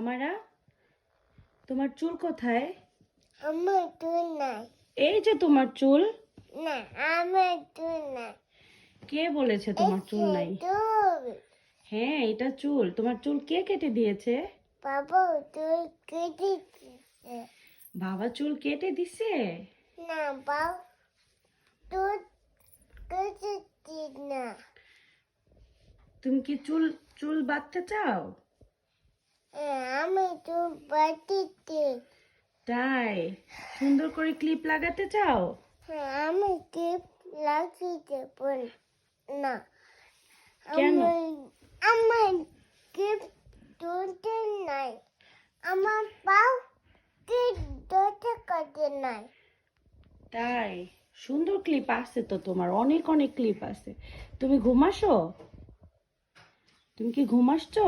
আমারা তোমার চুল কোথায়? আমার চুল নাই। এই যে তোমার চুল। না, আমার চুল নাই। কে বলেছে তোমার চুল নাই? চুল। হ্যাঁ, এটা চুল। তোমার চুল কে কেটে দিয়েছে? বাবা চুল কেটে দিছে। বাবা চুল কেটে দিছে? না, বাবা চুল কেটে দিছে না। তুমি কি চুল চুল বাঁধতে চাও? আমি চুল বাঁধিতে। তাই? সুন্দর করে ক্লিপ লাগাতে চাও? আমি টিপ লাগিয়ে বল না। কেন? আমার টিপ তুলতে নাই। আমার পাও টিপ ধরতে কাটে নাই। তাই? সুন্দর ক্লিপ আছে তো তোমার, অনেক অনেক ক্লিপ আছে। তুমি ঘুমাসো? তুমি কি ঘুমাসছো?